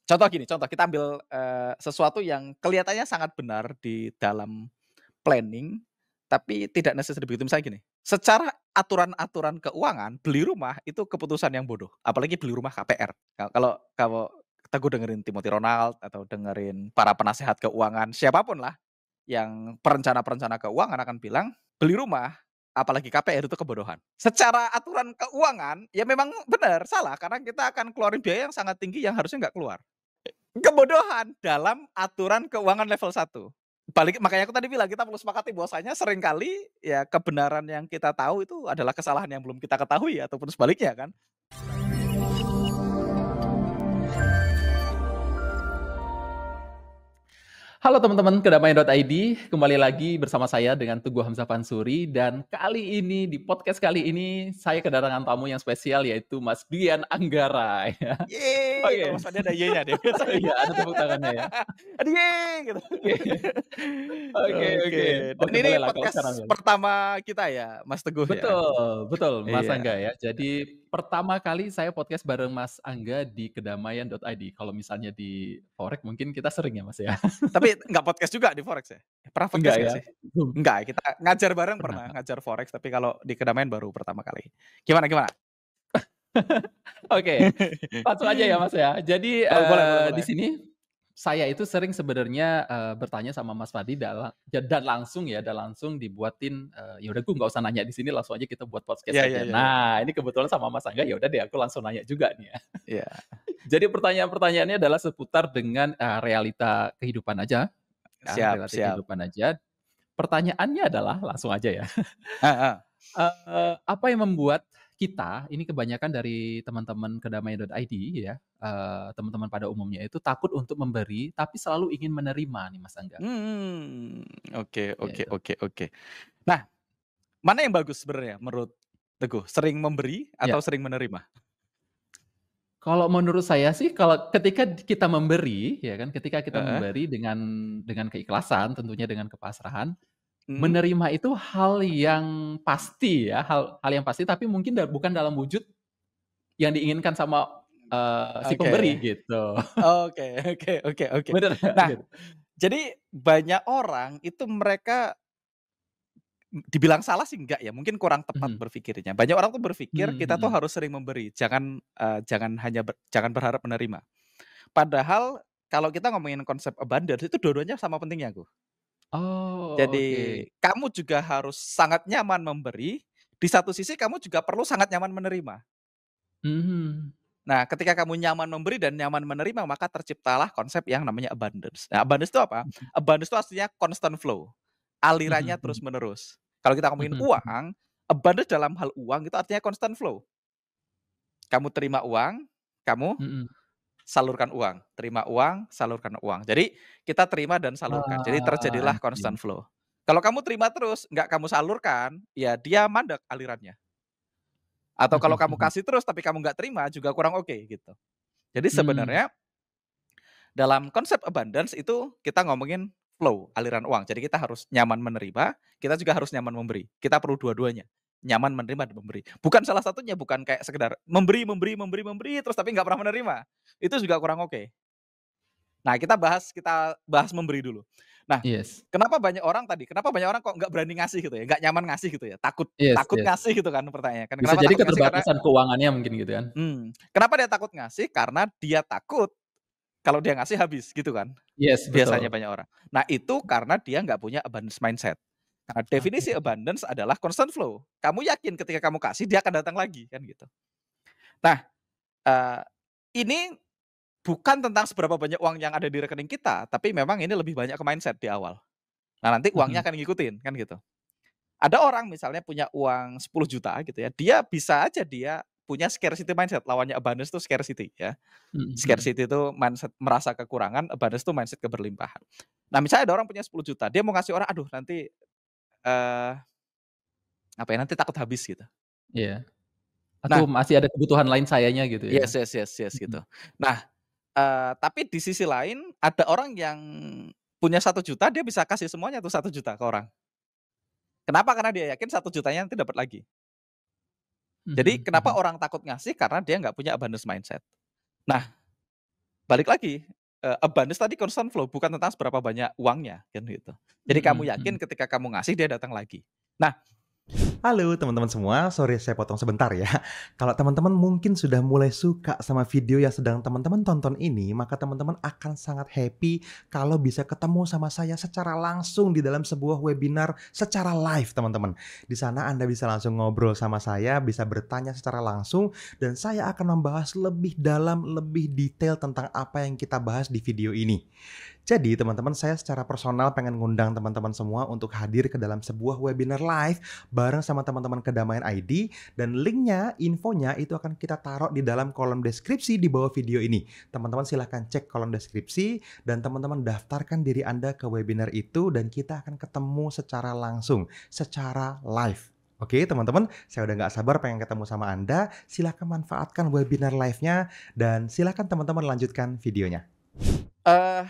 contoh kita ambil, sesuatu yang kelihatannya sangat benar di dalam planning, tapi tidak necessary begitu. Misalnya gini, secara aturan-aturan keuangan, beli rumah itu keputusan yang bodoh, apalagi beli rumah KPR. Kalau kalau Teguh dengerin Timothy Ronald atau dengerin para penasehat keuangan, siapapun lah yang perencana-perencana keuangan akan bilang, beli rumah, apalagi KPR itu kebodohan. Secara aturan keuangan, ya memang benar, salah, karena kita akan keluarin biaya yang sangat tinggi yang harusnya nggak keluar. Kebodohan dalam aturan keuangan level satu. Makanya aku tadi bilang kita perlu sepakati bahwasanya seringkali ya kebenaran yang kita tahu itu adalah kesalahan yang belum kita ketahui ataupun sebaliknya kan. Halo teman-teman Kedamaian.id, kembali lagi bersama saya dengan Teguh Hamzah Pansuri dan kali ini di podcast kali ini saya kedatangan tamu yang spesial yaitu Mas Dian Anggara ya. Yeay, kalau Oke. Mas Fandi ada ye-nya deh biasanya. Iya, ada tepuk tangannya ya. Aduh yeay gitu. Oke. Oke Oke, oke. dan Oke ini bolehlah kalau sekarang podcast boleh. pertama kita ya, Mas Teguh ya? Betul betul Mas Iya. Angga ya. Jadi pertama kali saya podcast bareng Mas Angga di Kedamaian.id. Kalau misalnya di Forex mungkin kita sering ya Mas ya? Tapi nggak podcast juga di Forex ya? Pernah podcast Enggak nggak ya? sih? Belum Enggak, kita ngajar bareng pernah. pernah, ngajar Forex, tapi kalau di Kedamaian baru pertama kali. Gimana gimana? Oke, langsung aja ya, Mas, ya. Jadi, Oh, boleh boleh di boleh. sini saya itu sering sebenarnya, bertanya sama Mas Fadi dan langsung dibuatin, "Ya udah gue nggak usah nanya di sini, langsung aja kita buat podcast Iya iya aja." iya iya. Nah, ini kebetulan sama Mas Angga, ya udah deh aku langsung nanya juga nih ya. Iya. Jadi pertanyaan-pertanyaannya adalah seputar dengan, realita kehidupan aja, ya, Siap realita siap. kehidupan aja. Pertanyaannya adalah langsung aja ya. Heeh. Apa yang membuat kita, ini kebanyakan dari teman-teman Kedamaian.id ya, teman-teman pada umumnya itu takut untuk memberi, tapi selalu ingin menerima nih Mas Angga, Oke ya oke itu. oke oke. Nah, mana yang bagus sebenarnya menurut Teguh? Sering memberi Ya, atau sering menerima? kalau menurut saya sih kalau ketika kita memberi, ya kan, ketika kita Heeh. memberi dengan keikhlasan, tentunya dengan kepasrahan, Mhm. menerima itu hal yang pasti ya, hal hal yang pasti, tapi mungkin bukan dalam wujud yang diinginkan sama, si pemberi Oke. gitu. Oke oke oke oke. Bener nggak? Nah, Gitu. jadi banyak orang itu mereka dibilang salah sih enggak ya, mungkin kurang tepat Mhm. berpikirnya. Banyak orang tuh berpikir Mmm, kita tuh mhm. harus sering memberi, jangan berharap menerima. Padahal kalau kita ngomongin konsep abundance itu dua-duanya sama pentingnya, Gu. Oh, Jadi oke. kamu juga harus sangat nyaman memberi, di satu sisi kamu juga perlu sangat nyaman menerima. Mhm. Nah, ketika kamu nyaman memberi dan nyaman menerima, maka terciptalah konsep yang namanya abundance. Nah, abundance itu apa? Mhm. Abundance itu artinya constant flow, alirannya Mhm mhm. terus-menerus. Kalau kita ngomongin Mhm mhm. uang, abundance dalam hal uang itu artinya constant flow. Kamu terima uang, kamu Mhm. salurkan uang, terima uang, salurkan uang. Jadi kita terima dan salurkan. Jadi I terjadilah see. constant flow. Kalau kamu terima terus, nggak kamu salurkan, ya dia mandek alirannya. Atau kalau Mhm kamu mhm. kasih terus tapi kamu nggak terima juga kurang oke gitu. Jadi Mmm. sebenarnya dalam konsep abundance itu kita ngomongin flow, aliran uang. Jadi kita harus nyaman menerima, kita juga harus nyaman memberi. Kita perlu dua-duanya. Nyaman menerima dan memberi. Bukan salah satunya, bukan kayak sekedar memberi, memberi, memberi, memberi, terus tapi nggak pernah menerima. Itu juga kurang oke. Nah, kita bahas memberi dulu. Nah, Yes. kenapa banyak orang kok nggak berani ngasih gitu ya, nggak nyaman ngasih gitu ya, takut Yes takut yes. ngasih gitu kan pertanyaannya kan. Bisa Kenapa jadi takut ngasih? Karena keterbatasan keuangannya mungkin gitu kan? kenapa dia takut ngasih? Karena dia takut kalau dia ngasih habis gitu kan, Yes, biasanya betul. banyak orang. Nah, itu karena dia nggak punya abundance mindset. Karena Oke. definisi abundance adalah constant flow. Kamu yakin ketika kamu kasih dia akan datang lagi kan gitu. Nah, eee, ini bukan tentang seberapa banyak uang yang ada di rekening kita, tapi memang ini lebih banyak ke mindset di awal. Nah, nanti uangnya Mhm. akan ngikutin kan gitu. Ada orang misalnya punya uang 10 juta gitu ya, dia bisa aja dia punya scarcity mindset, lawannya abundance itu scarcity ya. Mhm mhm. Scarcity itu mindset merasa kekurangan, abundance itu mindset keberlimpahan. Nah, misalnya ada orang punya 10 juta, dia mau ngasih orang, aduh nanti, eee, apa ya, nanti takut habis gitu. Iya. Nah, Atau masih ada kebutuhan lain sayanya gitu ya? yes yes yes yes Mhm. gitu. Nah, tapi di sisi lain ada orang yang punya 1 juta, dia bisa kasih semuanya tuh 1 juta ke orang. Kenapa? Karena dia yakin 1 jutanya nanti dapat lagi. Jadi Mhm kenapa mhm. orang takut ngasih? Karena dia nggak punya abundance mindset. Nah, balik lagi, abundance tadi constant flow, bukan tentang seberapa banyak uangnya, kan gitu. Jadi kamu Mhm yakin mhm. ketika kamu ngasih dia datang lagi. Nah, Halo teman-teman semua, sorry saya potong sebentar ya. Kalau teman-teman mungkin sudah mulai suka sama video yang sedang teman-teman tonton ini, maka teman-teman akan sangat happy kalau bisa ketemu sama saya secara langsung di dalam sebuah webinar secara live teman-teman. Di sana Anda bisa langsung ngobrol sama saya, bisa bertanya secara langsung, dan saya akan membahas lebih dalam, lebih detail tentang apa yang kita bahas di video ini. Jadi teman-teman, saya secara personal pengen ngundang teman-teman semua untuk hadir ke dalam sebuah webinar live bareng sama teman-teman Kedamaian ID, dan linknya, infonya itu akan kita taruh di dalam kolom deskripsi di bawah video ini. Teman-teman silahkan cek kolom deskripsi dan teman-teman daftarkan diri Anda ke webinar itu dan kita akan ketemu secara langsung, secara live. Oke teman-teman, saya udah gak sabar pengen ketemu sama Anda. Silahkan manfaatkan webinar live-nya dan silahkan teman-teman lanjutkan videonya. eee,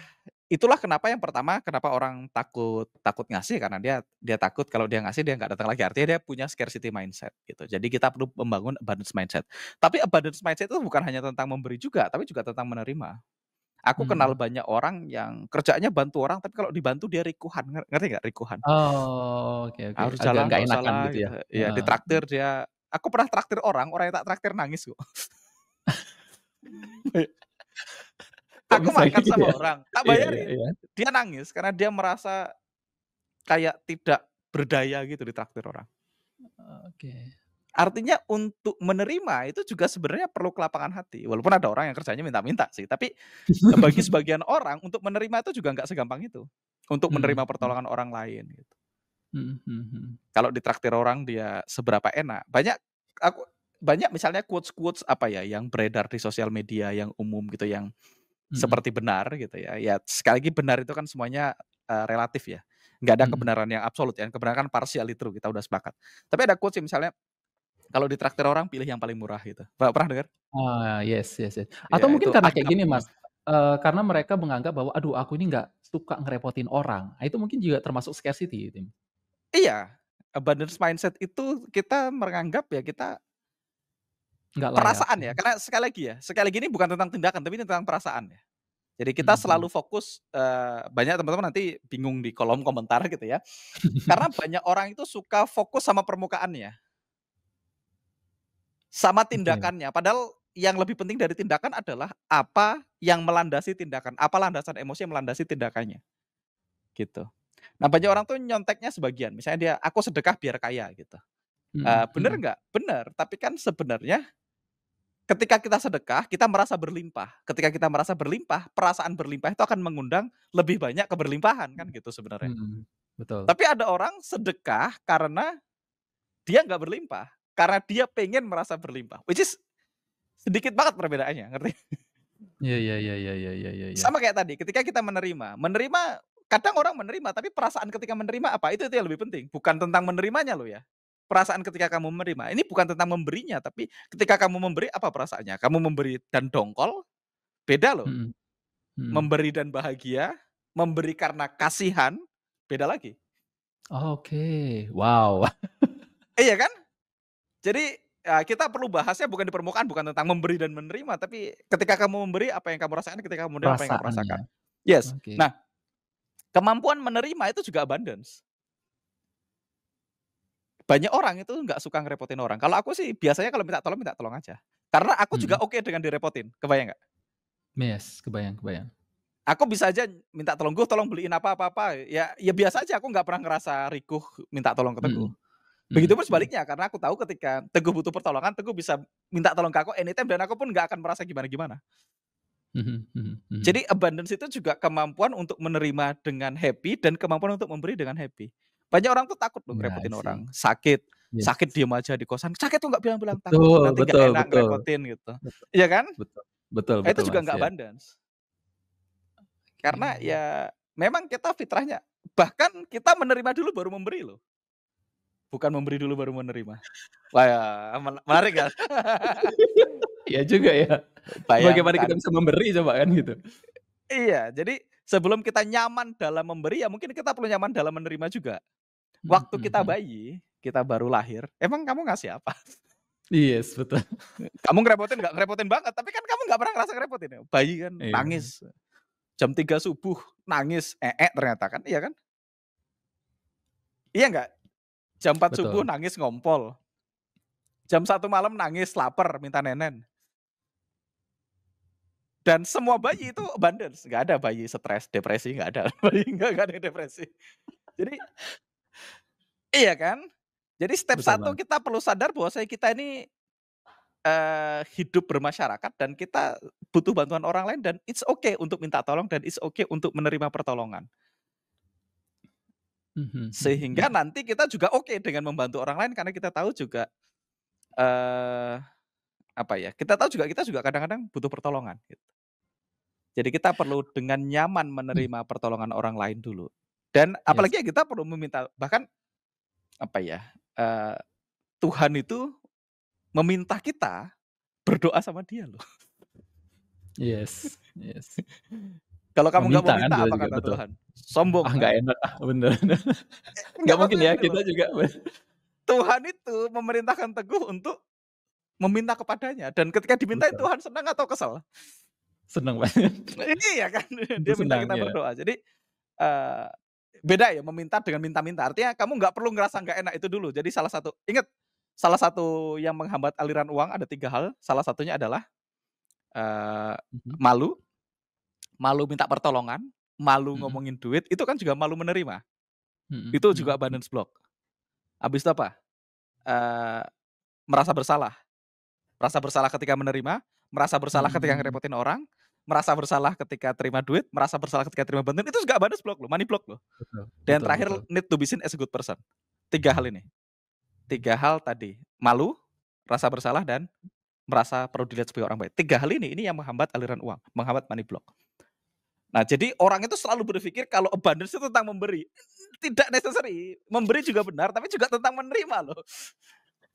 itulah kenapa yang pertama, kenapa orang takut ngasih karena dia takut kalau dia ngasih dia nggak datang lagi. Artinya dia punya scarcity mindset gitu. Jadi kita perlu membangun abundance mindset. Tapi abundance mindset itu bukan hanya tentang memberi juga, tapi juga tentang menerima. Aku kenal Mhm. banyak orang yang kerjanya bantu orang, tapi kalau dibantu dia rikuhan, ngerti nggak rikuhan? Oh, oke oke. "Harus Agak jalan, nggak nggak usah enakan lah," gitu ya? gitu. Ya Heeh. ditraktir dia aku pernah traktir orang yang tak traktir nangis kok. Kok Aku bisa makan gitu sama ya? orang, tak Iya iya bayarin. iya. Dia nangis karena dia merasa kayak tidak berdaya gitu ditraktir orang. Oke. Artinya untuk menerima itu juga sebenarnya perlu kelapangan hati. Walaupun ada orang yang kerjanya minta-minta sih, tapi bagi sebagian orang untuk menerima itu juga nggak segampang itu. Untuk Mhm menerima mhm. pertolongan orang lain gitu. Mhm mhm mhm. Kalau ditraktir orang dia seberapa enak, aku banyak misalnya quotes-quotes apa ya, yang beredar di sosial media yang umum gitu, yang Mhm. seperti benar gitu ya. Ya sekali lagi benar itu kan semuanya, relatif ya. Nggak ada Mhm. kebenaran yang absolut ya, kebenaran kan partially true, kita udah sepakat. Tapi ada quotes yang misalnya, "Kalau ditraktir orang pilih yang paling murah," gitu. Pernah dengar? Ah, yes yes yes. Atau Ya mungkin itu karena kayak agak gini Mas, karena mereka menganggap bahwa, "Aduh aku ini nggak suka ngerepotin orang." Nah itu mungkin juga termasuk scarcity itu. iya, abundance mindset itu kita menganggap ya kita Nggak layak perasaan ya, gitu. karena sekali lagi ini bukan tentang tindakan, tapi ini tentang perasaan ya. Jadi kita Mhm mhm. selalu fokus, banyak teman-teman nanti bingung di kolom komentar gitu ya, karena banyak orang itu suka fokus sama permukaannya, sama Oke. tindakannya. Padahal yang lebih penting dari tindakan adalah apa yang melandasi tindakan, apa landasan emosi yang melandasi tindakannya, gitu. Nah banyak orang tuh nyonteknya sebagian, misalnya dia, "Aku sedekah biar kaya," gitu. Mhm Bener mhm. nggak? Bener, tapi kan sebenarnya ketika kita sedekah, kita merasa berlimpah. Ketika kita merasa berlimpah, perasaan berlimpah itu akan mengundang lebih banyak keberlimpahan, kan gitu sebenarnya. Mhm. Betul. Tapi ada orang sedekah karena dia nggak berlimpah, karena dia pengen merasa berlimpah, which is sedikit banget perbedaannya, ngerti? Iya iya iya iya iya iya iya iya. Sama kayak tadi, ketika kita menerima kadang orang menerima, tapi perasaan ketika menerima apa, itu yang lebih penting, bukan tentang menerimanya loh ya. Perasaan ketika kamu menerima, ini bukan tentang memberinya, tapi ketika kamu memberi apa perasaannya? Kamu memberi dan dongkol, beda loh. Mhm mhm. Memberi dan bahagia, memberi karena kasihan, beda lagi. Oke, wow. Iya kan? Jadi, kita perlu bahasnya bukan di permukaan, bukan tentang memberi dan menerima, tapi ketika kamu memberi, apa yang kamu rasakan, ketika kamu menerima, apa yang kamu Perasaannya. rasakan. Yes. Oke. Nah, kemampuan menerima itu juga abundance. Banyak orang itu nggak suka ngerepotin orang. Kalau aku sih biasanya kalau minta tolong aja. Karena aku juga Mhm. oke dengan direpotin, kebayang nggak? Yes, kebayang kebayang. Aku bisa aja minta tolong, "Gue tolong beliin apa," ya biasa aja, aku nggak pernah ngerasa rikuh minta tolong ke Teguh. Mhm. Mhm Begitupun mhm. sebaliknya, karena aku tahu ketika Teguh butuh pertolongan, Teguh bisa minta tolong ke aku anytime dan aku pun nggak akan merasa gimana-gimana. Mhm mhm mhm. Jadi abundance itu juga kemampuan untuk menerima dengan happy dan kemampuan untuk memberi dengan happy. Banyak orang tuh takut loh Iya ngerepotin sih. orang, sakit, Yes. sakit diem aja di kosan, sakit tuh nggak bilang-bilang, takut Betul nanti nggak betul enak betul. ngerepotin gitu, Betul iya kan? betul. Betul Nah itu betul, juga Mas, nggak ya. abundance, karena Oke. ya memang kita fitrahnya bahkan kita menerima dulu baru memberi loh, bukan memberi dulu baru menerima. Wah ya menarik kan? Iya juga ya. Bagaimana kita Bayangkan. bisa memberi coba kan gitu. Iya, jadi sebelum kita nyaman dalam memberi, ya mungkin kita perlu nyaman dalam menerima juga. Mhm Waktu mhm kita mhm. bayi, kita baru lahir, emang kamu ngasih apa? Yes, betul. Kamu ngerepotin nggak? Ngerepotin banget, tapi kan kamu nggak pernah ngerasa ngerepotin ya. Bayi kan Iya. nangis, jam 3 subuh nangis, ternyata kan, iya kan? Iya nggak? Jam 4 subuh Betul. nangis ngompol, jam 1 malam nangis lapar minta nenen. Dan semua bayi itu abundance, nggak ada bayi stres, depresi, nggak ada. Bayi nggak ada yang depresi. Jadi iya kan? Jadi step Betul 1 banget. kita perlu sadar bahwasanya kita ini hidup bermasyarakat dan kita butuh bantuan orang lain dan it's okay untuk minta tolong dan it's okay untuk menerima pertolongan. Sehingga nanti kita juga oke dengan membantu orang lain karena kita tahu juga, apa ya, kita tahu juga kita juga kadang-kadang butuh pertolongan gitu. Jadi kita perlu dengan nyaman menerima pertolongan orang lain dulu. Dan Yes. apalagi kita perlu meminta bahkan, apa ya, Tuhan itu meminta kita berdoa sama Dia loh. Yes, yes. Kalau kamu nggak Meminta mau kan minta kita apa juga, kata betul. Tuhan? Sombong kan? Nggak enak, bener. Nggak Nggak mungkin maksudnya ya, gini kita loh, juga Tuhan itu memerintahkan Teguh untuk meminta kepadanya dan ketika dimintain betul, Tuhan senang atau kesel? seneng banget. Iya kan, Tentu dia minta senang, kita ya. berdoa. Jadi, beda ya meminta dengan minta-minta. Artinya kamu nggak perlu ngerasa nggak enak itu dulu. Jadi ingat, salah satu yang menghambat aliran uang ada 3 hal, salah satunya adalah, malu minta pertolongan, malu ngomongin duit, itu kan juga malu menerima. Itu juga abundance block. Habis itu apa? Merasa bersalah ketika menerima, merasa bersalah ketika ngerepotin orang, merasa bersalah ketika terima duit, merasa bersalah ketika terima bantuan, itu juga abundance block loh, money block loh. Betul, Dan betul, terakhir betul. need to be seen as a good person. 3 hal ini. 3 hal tadi, malu, rasa bersalah, dan merasa perlu dilihat sebagai orang baik. 3 hal ini yang menghambat aliran uang, menghambat money block. Nah, jadi orang itu selalu berpikir kalau abundance itu tentang memberi. Tidak necessary, memberi juga benar, tapi juga tentang menerima loh.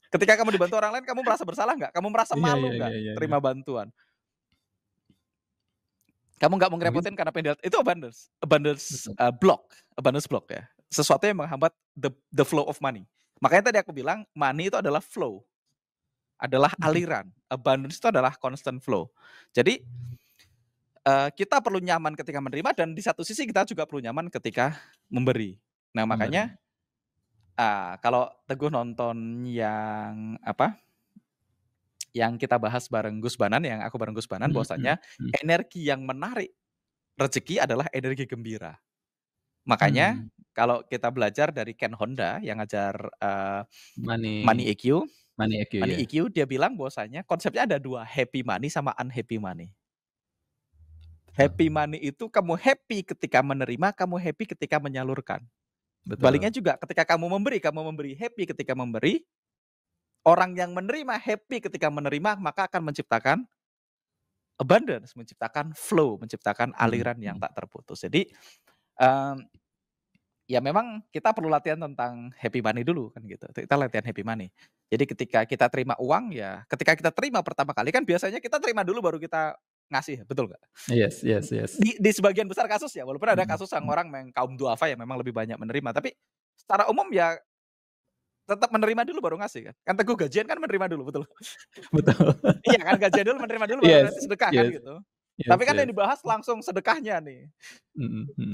Ketika kamu dibantu orang lain, kamu merasa bersalah nggak? Kamu merasa malu nggak terima bantuan? Kamu nggak mau ngerepotin karena pengen itu abundance block ya. Sesuatu yang menghambat the flow of money. Makanya tadi aku bilang money itu adalah flow, adalah aliran. Abundance itu adalah constant flow. Jadi kita perlu nyaman ketika menerima dan di satu sisi kita juga perlu nyaman ketika memberi. Nah makanya kalau Teguh nonton yang apa? Yang kita bahas bareng Gus Banan, yang aku bareng Gus Banan, bahwasanya energi yang menarik rezeki adalah energi gembira. Makanya kalau kita belajar dari Ken Honda yang ngajar Money EQ, dia bilang bahwasanya konsepnya ada 2, happy money sama unhappy money. Happy money itu kamu happy ketika menerima, kamu happy ketika menyalurkan. Betul. Baliknya juga ketika kamu memberi happy ketika memberi. Orang yang menerima happy ketika menerima, maka akan menciptakan abundance, menciptakan flow, menciptakan aliran yang tak terputus. Jadi ya memang kita perlu latihan tentang happy money dulu kan gitu. Kita latihan happy money. Jadi ketika kita terima uang ya, ketika kita terima pertama kali kan biasanya kita terima dulu baru kita ngasih, betul nggak? Yes. Di sebagian besar kasus ya, walaupun ada kasus yang orang kaum duafa yang memang lebih banyak menerima, tapi secara umum ya tetap menerima dulu baru ngasih kan. Kan Teguh gajian kan menerima dulu, betul? Betul. Iya kan, gajian dulu menerima dulu baru nanti sedekah kan gitu. Tapi kan yang dibahas langsung sedekahnya nih.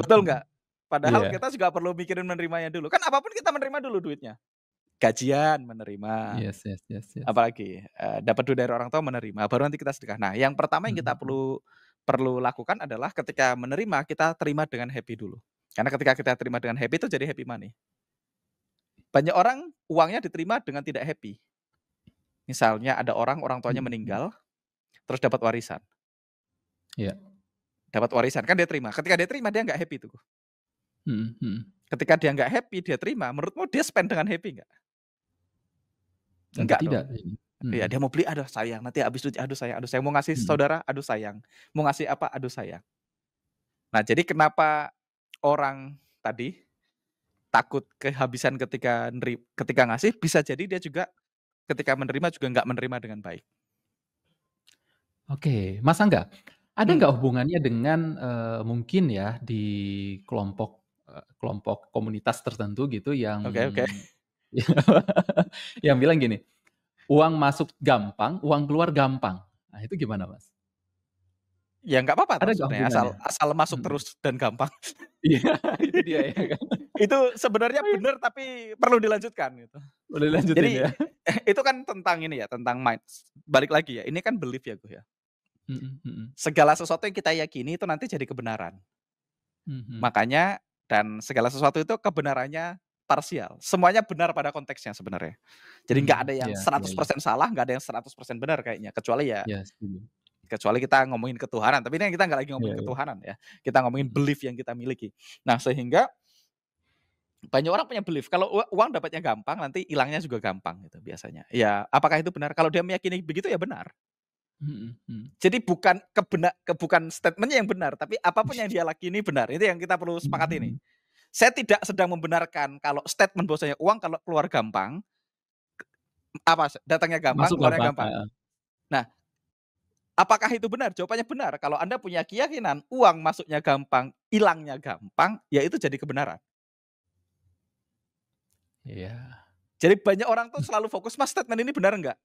Betul nggak? Padahal kita juga perlu mikirin menerimanya dulu. Kan apapun kita menerima dulu duitnya. Gajian menerima. Yes. Apalagi dapat duit dari orang tua menerima, baru nanti kita sedekah. Nah, yang pertama yang kita perlu lakukan adalah ketika menerima kita terima dengan happy dulu. Karena ketika kita terima dengan happy itu jadi happy money. Banyak orang uangnya diterima dengan tidak happy. Misalnya ada orang tuanya meninggal, terus dapat warisan. Iya. Dapat warisan kan dia terima. Ketika dia terima dia nggak happy tuh. Ketika dia nggak happy dia terima, menurutmu dia spend dengan happy nggak? Enggak tidak. Iya, dia mau beli, aduh sayang, nanti habis duit, aduh sayang, mau ngasih saudara, aduh sayang, mau ngasih apa, aduh sayang. Nah, jadi kenapa orang tadi takut kehabisan ketika ngasih, bisa jadi dia juga ketika menerima juga nggak menerima dengan baik. Oke, Mas Angga, ada nggak hubungannya dengan mungkin ya di kelompok komunitas tertentu gitu yang Oke. yang bilang gini, Uang masuk gampang, uang keluar gampang. Nah, itu gimana, Mas? Ya nggak apa-apa toh Ada nggak sebenarnya hubungannya? asal masuk Mhm. terus dan gampang. Iya, itu dia ya kan. Itu sebenarnya benar tapi perlu dilanjutkan gitu. Boleh lanjutin Jadi ya. itu kan tentang ini ya, tentang mind. Balik lagi ya, ini kan belief ya, Gu, ya. Mhm mhm. Segala sesuatu yang kita yakini itu nanti jadi kebenaran. Mhm. Makanya dan segala sesuatu itu kebenarannya parsial. Semuanya benar pada konteksnya sebenarnya. Jadi nggak ada yang Iya iya iya. 100% salah, nggak ada yang 100% benar kayaknya. Iya, setuju. Kecuali kita ngomongin ketuhanan, tapi ini kita nggak lagi Iya ngomongin iya. ketuhanan ya. Kita ngomongin Mhm. belief yang kita miliki. Nah, sehingga banyak orang punya belief kalau uang dapatnya gampang, nanti hilangnya juga gampang gitu biasanya. Ya, apakah itu benar? Kalau dia meyakini begitu ya benar. Mhm mhm. Jadi bukan statement-nya yang benar, tapi apapun yang dia lakini benar. Itu yang kita perlu Mhm sepakati nih. mhm. Saya tidak sedang membenarkan kalau statement bahwasanya uang kalau keluar gampang, datangnya gampang, Masuk keluarnya gampang, gampang. heeh. Nah, apakah itu benar? Jawabannya benar. Kalau Anda punya keyakinan uang masuknya gampang, hilangnya gampang, ya itu jadi kebenaran. Iya. Jadi banyak orang tuh selalu fokus, "Mas, statement ini benar enggak?"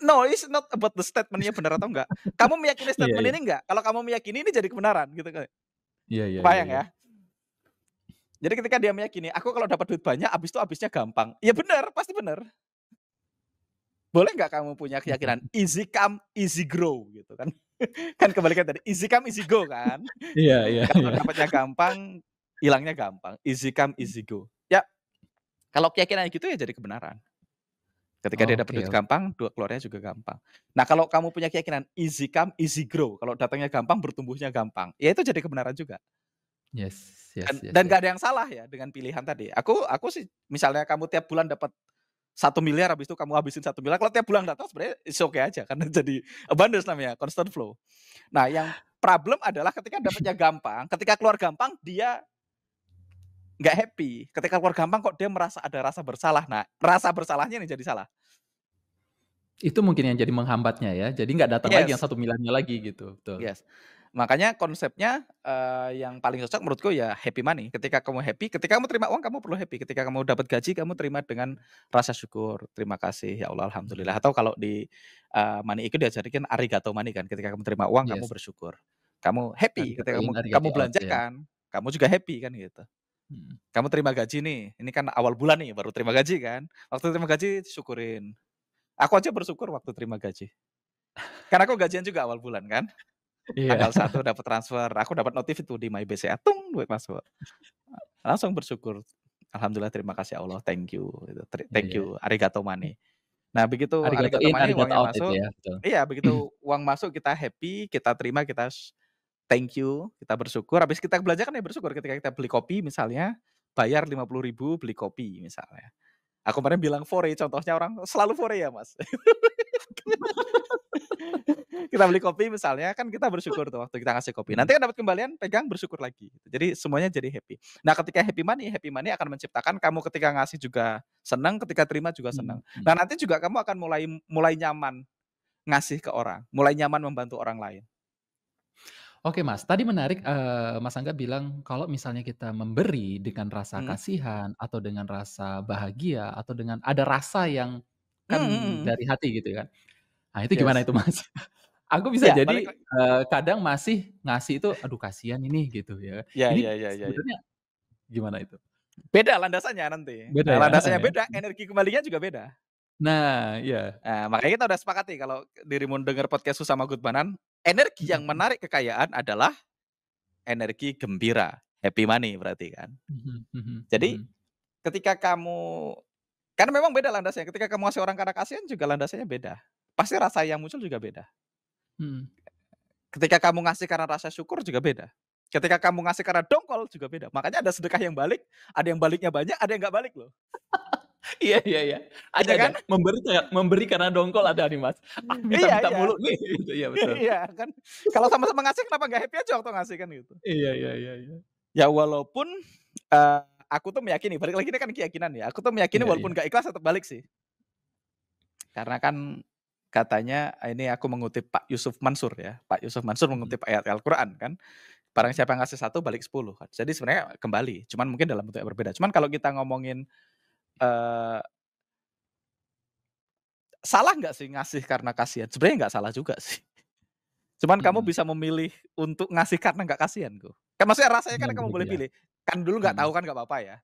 No, it's not about the statement-nya benar atau enggak. Kamu meyakini Iya statement iya. ini enggak? Kalau kamu meyakini ini jadi kebenaran gitu kan. Iya iya iya Kebayang iya. ya? Jadi ketika dia meyakini, "Aku kalau dapat duit banyak, habis itu habisnya gampang." Ya benar, pasti benar. Boleh nggak kamu punya keyakinan easy come, easy grow gitu kan. Kan kebalikan tadi, easy come, easy go kan. Iya iya Kalau iya. dapatnya gampang, hilangnya gampang. Easy come, easy go. Ya, kalau keyakinan gitu ya jadi kebenaran. Ketika dia dapat Oke duit oke. gampang, keluarnya juga gampang. Nah, kalau kamu punya keyakinan easy come, easy grow, kalau datangnya gampang, bertumbuhnya gampang, ya itu jadi kebenaran juga. Yes Dan yes yes dan yes. nggak ada yang salah ya dengan pilihan tadi. Aku sih misalnya kamu tiap bulan dapat 1 miliar, habis itu kamu habisin 1 miliar, kalau tiap bulan datang sebenarnya it's okay aja karena jadi abundance namanya, constant flow. Nah, yang problem adalah ketika dapatnya gampang, ketika keluar gampang dia nggak happy. Ketika keluar gampang kok dia merasa ada rasa bersalah. Nah, rasa bersalahnya nih jadi salah. Itu mungkin yang jadi menghambatnya ya, jadi nggak datang lagi yang Yes, 1 miliarnya lagi gitu, betul. yes. Makanya konsepnya, yang paling cocok menurutku ya happy money. Ketika kamu happy, ketika kamu terima uang kamu perlu happy, ketika kamu dapat gaji kamu terima dengan rasa syukur, terima kasih ya Allah alhamdulillah. Mhm. Atau kalau di, money itu diajarkan arigato money kan, ketika kamu terima uang kamu Yes, bersyukur. Kamu happy, arigato ketika in, kamu arigato out ya. belanjakan, kamu juga happy kan gitu. Mhm. Kamu terima gaji nih, ini kan awal bulan nih baru terima gaji kan, waktu terima gaji syukurin. Aku aja bersyukur waktu terima gaji. Karena aku gajian juga awal bulan kan. Iya. Tanggal 1 dapat transfer, aku dapat notif itu di My BCA, duit masuk. Langsung bersyukur, "Alhamdulillah terima kasih Allah, thank you," gitu, Iya "thank iya. you, arigato money." Nah begitu Arigato arigato in, money arigato uangnya out itu masuk ya, betul. iya begitu uang masuk kita happy, kita terima, kita thank you, kita bersyukur, habis kita belanja kan ya bersyukur ketika kita beli kopi misalnya, bayar 50.000 beli kopi misalnya. Aku kemarin bilang fore, contohnya orang selalu fore ya Mas. Kita beli kopi misalnya, kan kita bersyukur tuh waktu kita ngasih kopi. Mhm Nanti kan dapat kembalian, pegang bersyukur lagi. Jadi semuanya jadi happy. Nah, ketika happy money akan menciptakan kamu ketika ngasih juga senang, ketika terima juga senang. mhm mhm. Nah, nanti juga kamu akan mulai mulai nyaman ngasih ke orang, mulai nyaman membantu orang lain. Oke Mas, tadi menarik, Mas Angga bilang kalau misalnya kita memberi dengan rasa Mhm. kasihan atau dengan rasa bahagia atau dengan ada rasa yang kan Mhm mhm. dari hati gitu kan. Nah itu gimana Yes. itu Mas? Aku bisa Iya, balik jadi, lagi kadang masih ngasih itu, aduh kasihan ini gitu ya. ya Ini ya ya ya ya. sebenarnya gimana itu? Beda landasannya nanti. Beda Nah, ya? Heeh landasannya ya? beda, energi kembalinya juga beda. Nah, iya. Nah, makanya kita udah sepakati kalau dirimu denger podcast Susama Goodmanan, energi yang Mhm menarik kekayaan adalah energi gembira, happy money berarti kan. mhm mhm Jadi mhm ketika kamu karena memang beda landasnya, ketika kamu ngasih orang karena kasihan juga landasnya beda. Pasti rasa yang muncul juga beda. mhm. Ketika kamu ngasih karena rasa syukur juga beda. Ketika kamu ngasih karena dongkol juga beda. Makanya ada sedekah yang balik, ada yang baliknya banyak, ada yang nggak balik loh. Iya iya iya. Iya Ada. kan? Memberi karena dongkol ada nih, Mas. Ah, Iya minta-minta iya. mulu nih gitu, iya betul. Iya kan? Kalau sama-sama ngasih kenapa nggak happy aja waktu ngasih kan gitu. Iya iya iya iya. Ya walaupun, eee, aku tuh meyakini, balik lagi ini kan keyakinan ya, aku tuh meyakini Iya walaupun iya. nggak ikhlas tetap balik sih. Karena kan katanya ini aku mengutip Pak Yusuf Mansur ya, Pak Yusuf Mansur Mhm mengutip ayat Al-Quran kan, barang mhm. siapa yang ngasih 1 balik 10 kan. Jadi sebenarnya kembali, cuman mungkin dalam bentuk yang berbeda. Cuman kalau kita ngomongin, eee, salah nggak sih ngasih karena kasihan? Sebenarnya nggak salah juga sih. Cuman kamu Mhm. bisa memilih untuk ngasih karena nggak kasihan kok. Kan maksudnya rasanya kan Dengan kamu boleh bahagia. pilih. Kan dulu nggak Mhm. tahu kan nggak apa-apa ya.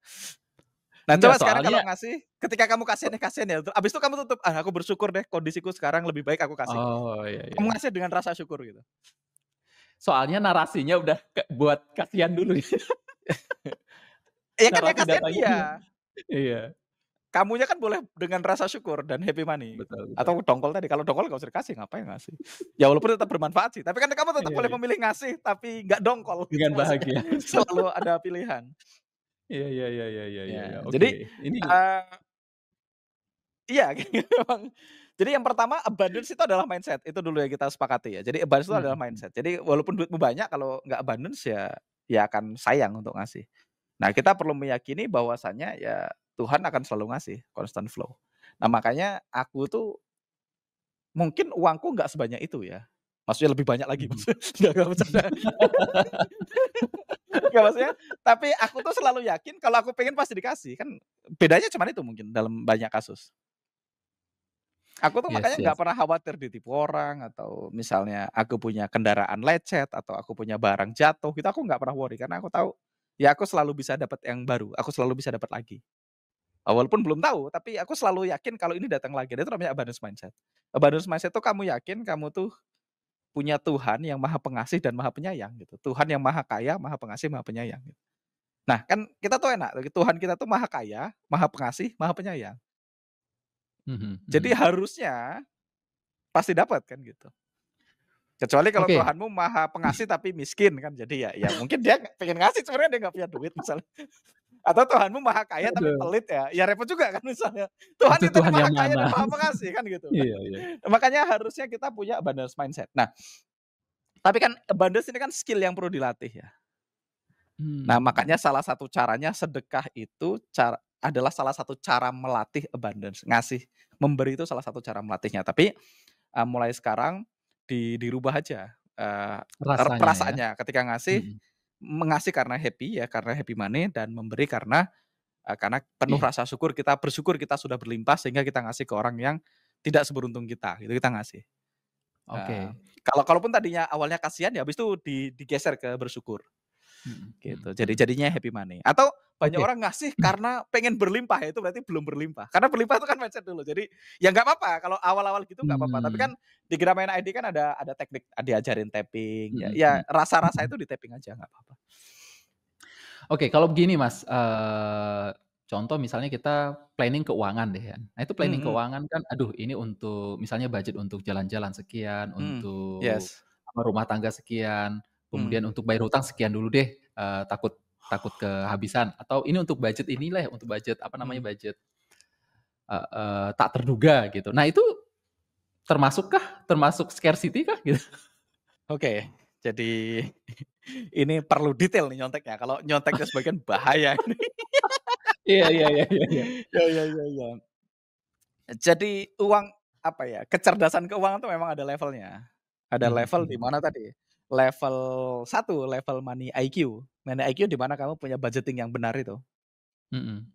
Nah Enggak, coba sekarang kalau soalnya ngasih, ketika kamu kasihan ya, abis itu kamu tutup, "Ah aku bersyukur deh kondisiku sekarang lebih baik aku kasih." oh, iya Kamu iya. ngasih dengan rasa syukur gitu. Soalnya narasinya udah buat kasihan dulu ya. Iya kan yang Narasi kasihan datanya dia. udah iya, Kamunya kan boleh dengan rasa syukur dan happy money gitu. betul betul. Atau dongkol tadi, kalau dongkol nggak usah dikasih, ngapain ngasih. Ya walaupun tetap bermanfaat sih, tapi kan kamu tetap Iya boleh iya. memilih ngasih tapi nggak dongkol gitu Dengan maksudnya. bahagia. Selalu ada pilihan. Iya iya iya iya iya iya iya. Ya, Oke, jadi, ini eee, iya memang. Jadi yang pertama abundance itu adalah mindset, itu dulu yang kita sepakati ya. Jadi abundance itu adalah mhm, mindset. Jadi walaupun duitmu banyak kalau nggak abundance ya akan sayang untuk ngasih. Nah, kita perlu meyakini bahwasanya ya Tuhan akan selalu ngasih, constant flow. Nah, makanya aku tuh mungkin uangku nggak sebanyak itu ya, maksudnya lebih banyak lagi mhm. maksudnya, nggak bercanda. Nggak maksudnya, tapi aku tuh selalu yakin kalau aku pengen pasti dikasih, kan bedanya cuman itu mungkin dalam banyak kasus. Aku tuh Yes makanya nggak yes. pernah khawatir ditipu orang atau misalnya aku punya kendaraan lecet atau aku punya barang jatuh, itu aku nggak pernah worry karena aku tahu, ya aku selalu bisa dapat yang baru, aku selalu bisa dapat lagi. Walaupun belum tahu, tapi aku selalu yakin kalau ini datang lagi, dan itu namanya abundance mindset. Abundance mindset itu kamu yakin kamu tuh punya Tuhan yang Maha Pengasih dan Maha Penyayang gitu. Tuhan yang Maha Kaya, Maha Pengasih, Maha Penyayang gitu. Nah, kan kita tuh enak, Tuhan kita tuh Maha Kaya, Maha Pengasih, Maha Penyayang. Mhm Jadi mhm. harusnya pasti dapat kan gitu. Kecuali kalau Oke, Tuhanmu Maha Pengasih tapi miskin kan, jadi ya mungkin dia pengen ngasih sebenarnya dia nggak punya duit misalnya. Atau Tuhanmu Maha Kaya tapi aduh, pelit ya repot juga kan misalnya. Tuhan itu kita ini Tuhan Maha yang Kaya dan mana? Maha Pengasih kan gitu. Iya iya. Makanya harusnya kita punya abundance mindset. Nah, tapi kan abundance ini kan skill yang perlu dilatih ya. Nah, makanya Mmm, salah satu caranya sedekah itu adalah salah satu cara melatih abundance, ngasih, memberi itu salah satu cara melatihnya. Tapi, mulai sekarang dirubah aja, rasanya ya? perasaannya ketika ngasih, Mhm. mengasih karena happy money dan memberi karena penuh rasa syukur, kita bersyukur kita sudah berlimpah sehingga kita ngasih ke orang yang tidak seberuntung kita, gitu kita ngasih. Eee, Oke. kalaupun tadinya awalnya kasihan ya habis itu digeser ke bersyukur. Mhm Gitu, mhm jadi mhm. jadinya happy money. Atau banyak Oke. orang ngasih karena pengen berlimpah, ya itu berarti belum berlimpah. Karena berlimpah itu kan mindset dulu. Jadi, ya nggak apa-apa kalau awal-awal gitu nggak apa-apa. Tapi kan Mmm, di Gramain ID kan ada teknik, diajarin tapping, ya mhm ya mhm. rasa-rasa itu di-tapping aja nggak apa-apa. Oke, kalau begini Mas, contoh misalnya kita planning keuangan deh ya. Nah itu planning Mhm keuangan kan, aduh ini untuk misalnya budget untuk jalan-jalan sekian, mhm, untuk yes, apa, rumah tangga sekian, mhm, kemudian untuk bayar hutang sekian dulu deh, takut takut kehabisan, atau ini untuk budget inilah, untuk budget apa namanya, mhm. budget, tak terduga gitu. Nah itu termasukkah? Termasuk scarcity kah gitu? Oke, jadi ini perlu detail nih nyonteknya, kalau nyonteknya sebagian bahaya ini. Iya iya iya iya iya. Ya. Jadi uang, apa ya, kecerdasan keuangan tuh memang ada levelnya. Ada Mhm level di mhm. mana tadi, level satu level money IQ. Money IQ di mana kamu punya budgeting yang benar itu. Mhm.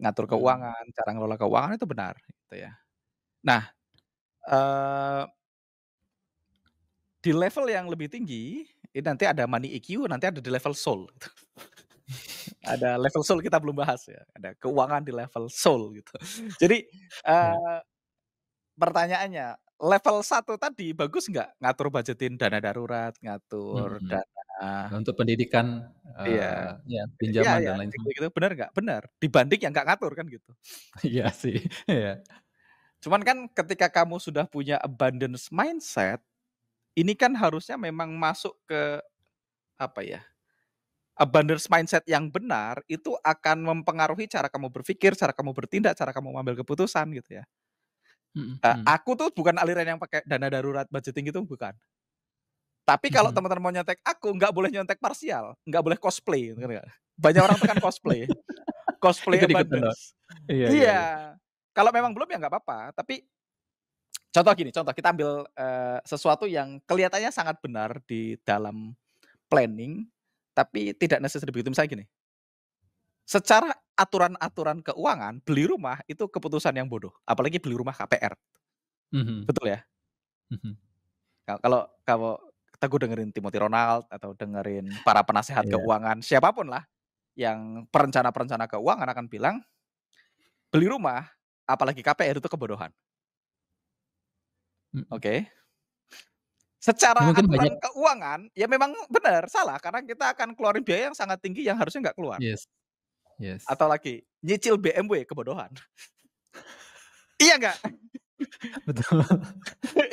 Ngatur Mhm. keuangan, cara ngelola keuangan itu benar, gitu ya. Nah, eee, di level yang lebih tinggi, ini nanti ada money EQ, nanti ada di level soul. Ada level soul kita belum bahas ya, ada keuangan di level soul gitu. Jadi, Iya. eee pertanyaannya, level satu tadi bagus nggak ngatur budgetin dana darurat, ngatur Mhm. dana, Untuk pendidikan, iya, ya iya pinjaman iya, dan lain kayak gitu-gitu, bener nggak? Bener, dibanding yang nggak ngatur kan gitu. iya sih, iya. Cuman kan ketika kamu sudah punya abundance mindset, ini kan harusnya memang masuk ke, apa ya, abundance mindset yang benar itu akan mempengaruhi cara kamu berpikir, cara kamu bertindak, cara kamu mengambil keputusan gitu ya. Mhm mhm. Aku tuh bukan aliran yang pakai dana darurat budgeting gitu, bukan. Tapi kalau Mhm. teman-teman mau nyontek aku, nggak boleh nyontek parsial, nggak boleh cosplay, ngerti nggak? Banyak orang tuh kan cosplay, cosplay Ikut-ikutan dong? abundance. Iya iya iya. Iya, kalau memang belum ya nggak apa-apa, tapi contoh gini, contoh kita ambil, sesuatu yang kelihatannya sangat benar di dalam planning, tapi tidak necessary begitu. Misalnya gini, secara aturan-aturan keuangan, beli rumah itu keputusan yang bodoh, apalagi beli rumah KPR. Mhm. Betul ya? Mhm. Kalau kalau Teguh dengerin Timothy Ronald atau dengerin para penasehat Iya. keuangan, siapapun lah yang perencana-perencana keuangan akan bilang, beli rumah, apalagi KPR itu kebodohan. Mhm. Oke. Ini Secara mungkin banyak aturan keuangan, ya memang benar, salah karena kita akan keluarin biaya yang sangat tinggi yang harusnya nggak keluar. yes, yes. Atau lagi, nyicil BMW kebodohan. Iya nggak? Betul.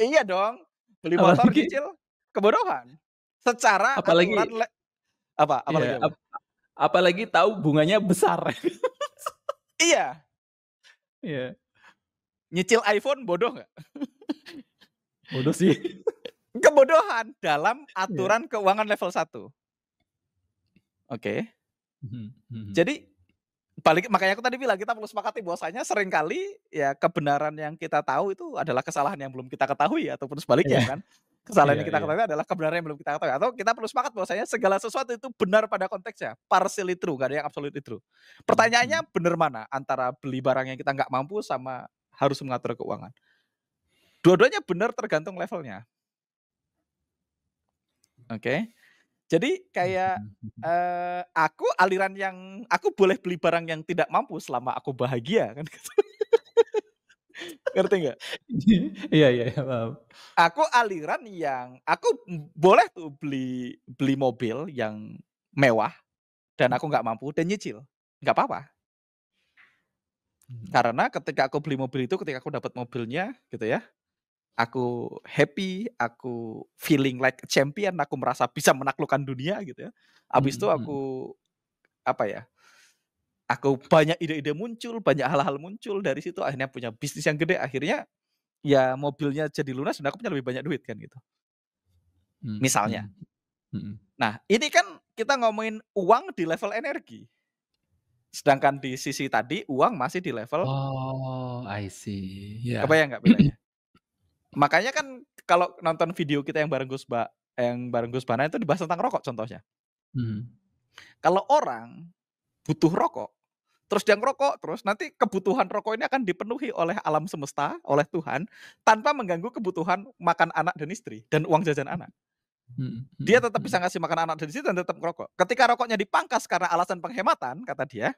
Iya dong. Beli motor Apalagi nyicil kebodohan. Secara aturan apalagi apa? iya, Apalagi apa? apalagi tahu bunganya besar. Iya, Iya, nyicil iPhone bodoh nggak? bodoh sih. Kebodohan dalam Iya. aturan keuangan level 1. Oke. Mhm, mhm. Jadi makanya aku tadi bilang kita perlu sepakati bahwasanya seringkali ya kebenaran yang kita tahu itu adalah kesalahan yang belum kita ketahui ataupun sebaliknya Iya, kan. Kesalahan iya, yang kita iya. ketahui adalah kebenaran yang belum kita ketahui atau kita perlu sepakat bahwasanya segala sesuatu itu benar pada konteksnya, partially true, gak ada yang absolutely true. Mhm, Pertanyaannya mhm. benar mana antara beli barang yang kita nggak mampu sama harus mengatur keuangan. Dua-duanya benar tergantung levelnya. Oke. Jadi kayak Mhm, mhm. aku boleh beli barang yang tidak mampu selama aku bahagia kan gitu. Ngerti nggak? Iya, iya, iya, paham. Aku aliran yang aku boleh tuh beli beli mobil yang mewah dan aku nggak mampu dan nyicil, nggak apa-apa. Mhm. Karena ketika aku beli mobil itu, ketika aku dapat mobilnya gitu ya, aku happy, aku feeling like a champion, aku merasa bisa menaklukkan dunia gitu ya. Habis itu Mhm, mhm. aku apa ya, aku banyak ide-ide muncul, banyak hal-hal muncul dari situ, akhirnya punya bisnis yang gede, akhirnya ya mobilnya jadi lunas dan aku punya lebih banyak duit kan gitu, Mhm, misalnya. mhm, mhm. Nah, ini kan kita ngomongin uang di level energi. Sedangkan di sisi tadi uang masih di level Oh, I see. Iya. kebayang nggak bedanya? Makanya kan kalau nonton video kita yang bareng Gus Bana itu dibahas tentang rokok contohnya. Mhm. Kalau orang butuh rokok, terus dia ngerokok terus, nanti kebutuhan rokok ini akan dipenuhi oleh alam semesta, oleh Tuhan, tanpa mengganggu kebutuhan makan anak dan istri, dan uang jajan anak. Mhm, Dia mhm, tetap bisa mhm. ngasih makan anak dan istri dan tetap ngerokok. Ketika rokoknya dipangkas karena alasan penghematan, kata dia,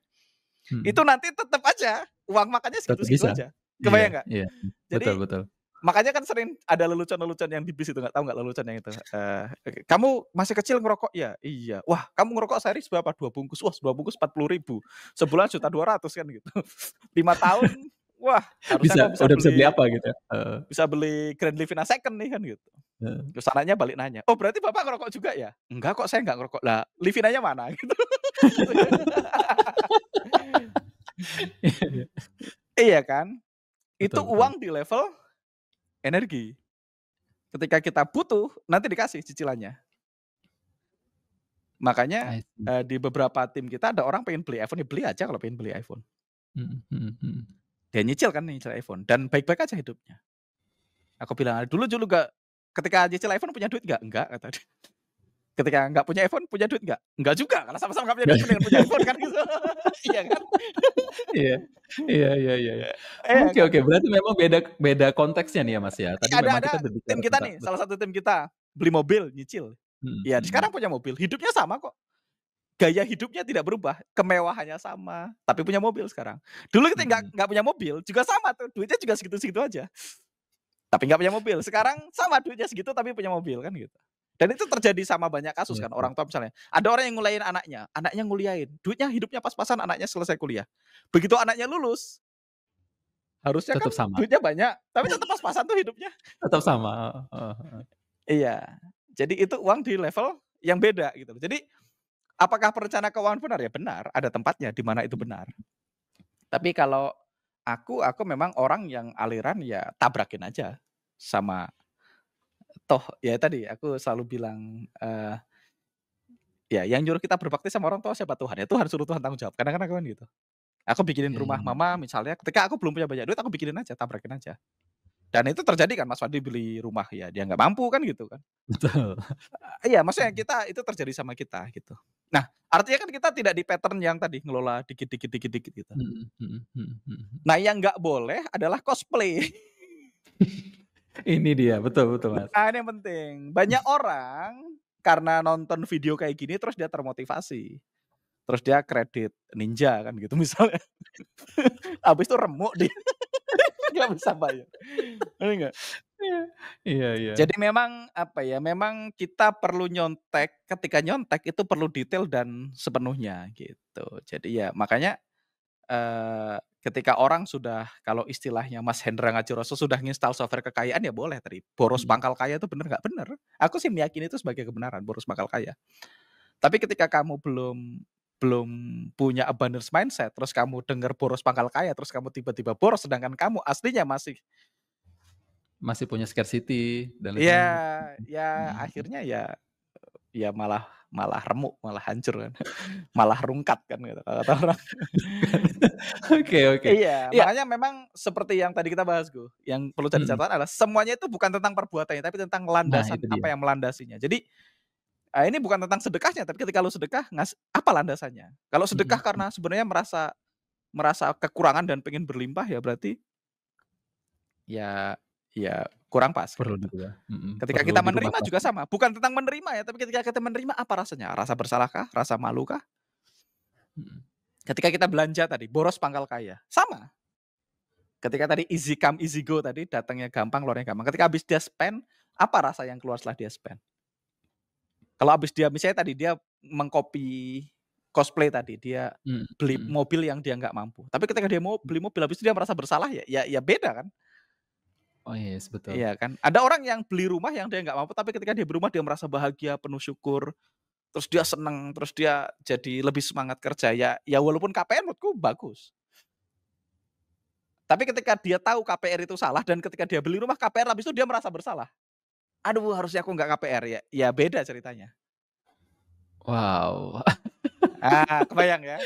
itu Mhm. nanti tetap aja uang makannya Tetap segitu-segitu bisa. aja. Iya, Kebayang nggak? iya. Betul, Jadi betul. makanya kan sering ada lelucon-lelucon yang di bis itu, nggak tahu nggak lelucon yang itu, "Kamu masih kecil ngerokok ya?" "Iya." "Wah, kamu ngerokok sehari berapa?" "2 bungkus." "Wah, 2 bungkus 40.000. Sebulan 1.200.000 kan gitu. 5 tahun, wah harusnya Bisa kamu udah bisa beli apa gitu ya? Heeh, bisa beli Grand Livina second nih kan gitu. heeh. Terus anaknya balik nanya, "Oh berarti Bapak ngerokok juga ya?" "Enggak kok, saya nggak ngerokok." "Lah, Livinanya mana?" Gitu. Iya, iya. Iya kan? Itu Betul, betul. uang di level energi. Ketika kita butuh, nanti dikasih cicilannya. Makanya, I see. di beberapa tim kita ada orang pengen beli iPhone, ya beli aja kalau pengen beli iPhone. Mhm, mhm, mhm. Dia nyicil kan, nyicil iPhone dan baik-baik aja hidupnya. Aku bilang, "Dulu dulu nggak ketika nyicil iPhone punya duit nggak?" "Enggak," kata dia. "Ketika nggak punya iPhone punya duit nggak?" "Enggak juga, karena sama-sama nggak punya duit mendingan punya iPhone," kan gitu. Iya kan? Iya. Iya, iya, iya, iya. Iya Oke, kan? oke, berarti memang beda beda konteksnya nih ya, Mas, ya. Tadi memang Ada kita tim berbicara kita tentang nih, salah satu tim kita beli mobil, nyicil. mhm, Ya sekarang mhm. punya mobil, hidupnya sama kok. Gaya hidupnya tidak berubah, kemewahannya sama, tapi punya mobil sekarang. Dulu kita Mhm. nggak punya mobil, juga sama tuh, duitnya juga segitu-segitu aja, tapi nggak punya mobil. Sekarang sama duitnya segitu tapi punya mobil kan gitu. Dan itu terjadi sama banyak kasus Iya, kan, sih. orang tua misalnya, ada orang yang nguliahin anaknya, anaknya nguliahin, duitnya hidupnya pas-pasan, anaknya selesai kuliah. Begitu anaknya lulus, harusnya kan Tetap sama duitnya banyak, tapi tetap pas-pasan tuh hidupnya. tetap sama, heeh, heeh. Iya, jadi itu uang di level yang beda gitu loh. Jadi, apakah perencana keuangan benar? Ya benar, ada tempatnya di mana itu benar. Tapi kalau aku memang orang yang aliran ya tabrakin aja sama toh ya tadi aku selalu bilang, ya yang nyuruh kita berbakti sama orang tua siapa? Tuhan, ya Tuhan suruh Tuhan tanggung jawab, kadang-kadang kan gitu. Aku bikinin Iya, rumah iya, mama misalnya, ketika aku belum punya banyak duit aku bikinin aja, tabrakin aja. Dan itu terjadi kan Mas Fadli beli rumah ya dia nggak mampu kan gitu kan. betul. Iya maksudnya itu terjadi sama kita gitu. Nah artinya kan kita tidak di pattern yang tadi ngelola dikit-dikit gitu. Mhm, mhm, mhm, mhm. Nah yang nggak boleh adalah cosplay. Ini dia, betul betul, Mas. Nah, ini yang penting. Banyak orang karena nonton video kayak gini terus dia termotivasi. Terus dia kredit Ninja kan gitu misalnya. Habis itu remuk dia, nggak bisa bayar. Ngerti nggak? Iya, iya iya. Jadi memang, apa ya, memang kita perlu nyontek, ketika nyontek itu perlu detail dan sepenuhnya gitu. Jadi ya makanya, ketika orang sudah kalau istilahnya Mas Hendra Ngajuroso sudah nginstal software kekayaan ya boleh tadi, boros Mhm, pangkal kaya itu bener nggak? Bener. Aku sih meyakini itu sebagai kebenaran, boros pangkal kaya. Tapi ketika kamu belum belum punya abundance mindset, terus kamu dengar boros pangkal kaya, terus kamu tiba-tiba boros, sedangkan kamu aslinya masih masih punya scarcity dan ya lain-lain. ya Mhm. akhirnya ya malah malah remuk, malah hancur kan, malah rungkat kan gitu kalau kata orang. Oke oke. Iya, Iya, makanya memang seperti yang tadi kita bahas, yang perlu jadi mhm. catatan adalah semuanya itu bukan tentang perbuatannya, tapi tentang Nah landasan itu dia. apa yang melandasinya. Jadi, ini bukan tentang sedekahnya, tapi ketika lu sedekah apa landasannya. Kalau sedekah Mhm, mhm. karena sebenarnya merasa merasa kekurangan dan pengen berlimpah ya berarti ya ya kurang pas Perlu gitu. dirubah, mhm, Ketika perlu kita dirubah menerima juga kelasnya. sama, bukan tentang menerima ya, tapi ketika kita menerima apa rasanya? Rasa bersalahkah? Rasa malukah? Mhm, Ketika kita belanja tadi, boros pangkal kaya, sama. Ketika tadi easy come easy go tadi, datangnya gampang, keluarnya gampang. Ketika habis dia spend, apa rasa yang keluar setelah dia spend? Kalau habis dia misalnya tadi dia mengcopy cosplay tadi, dia mhm, beli mhm. mobil yang dia nggak mampu. Tapi ketika dia mau beli mobil, habis itu dia merasa bersalah ya beda kan? Oh yes, betul. Iya kan? Ada orang yang beli rumah yang dia nggak mampu, tapi ketika dia berumah dia merasa bahagia, penuh syukur, terus dia seneng, terus dia jadi lebih semangat kerja. Ya walaupun KPR menurutku bagus. Tapi ketika dia tahu KPR itu salah dan ketika dia beli rumah KPR habis itu dia merasa bersalah. "Aduh harusnya aku nggak KPR ya." Ya beda ceritanya. Wow. Kebayang ya?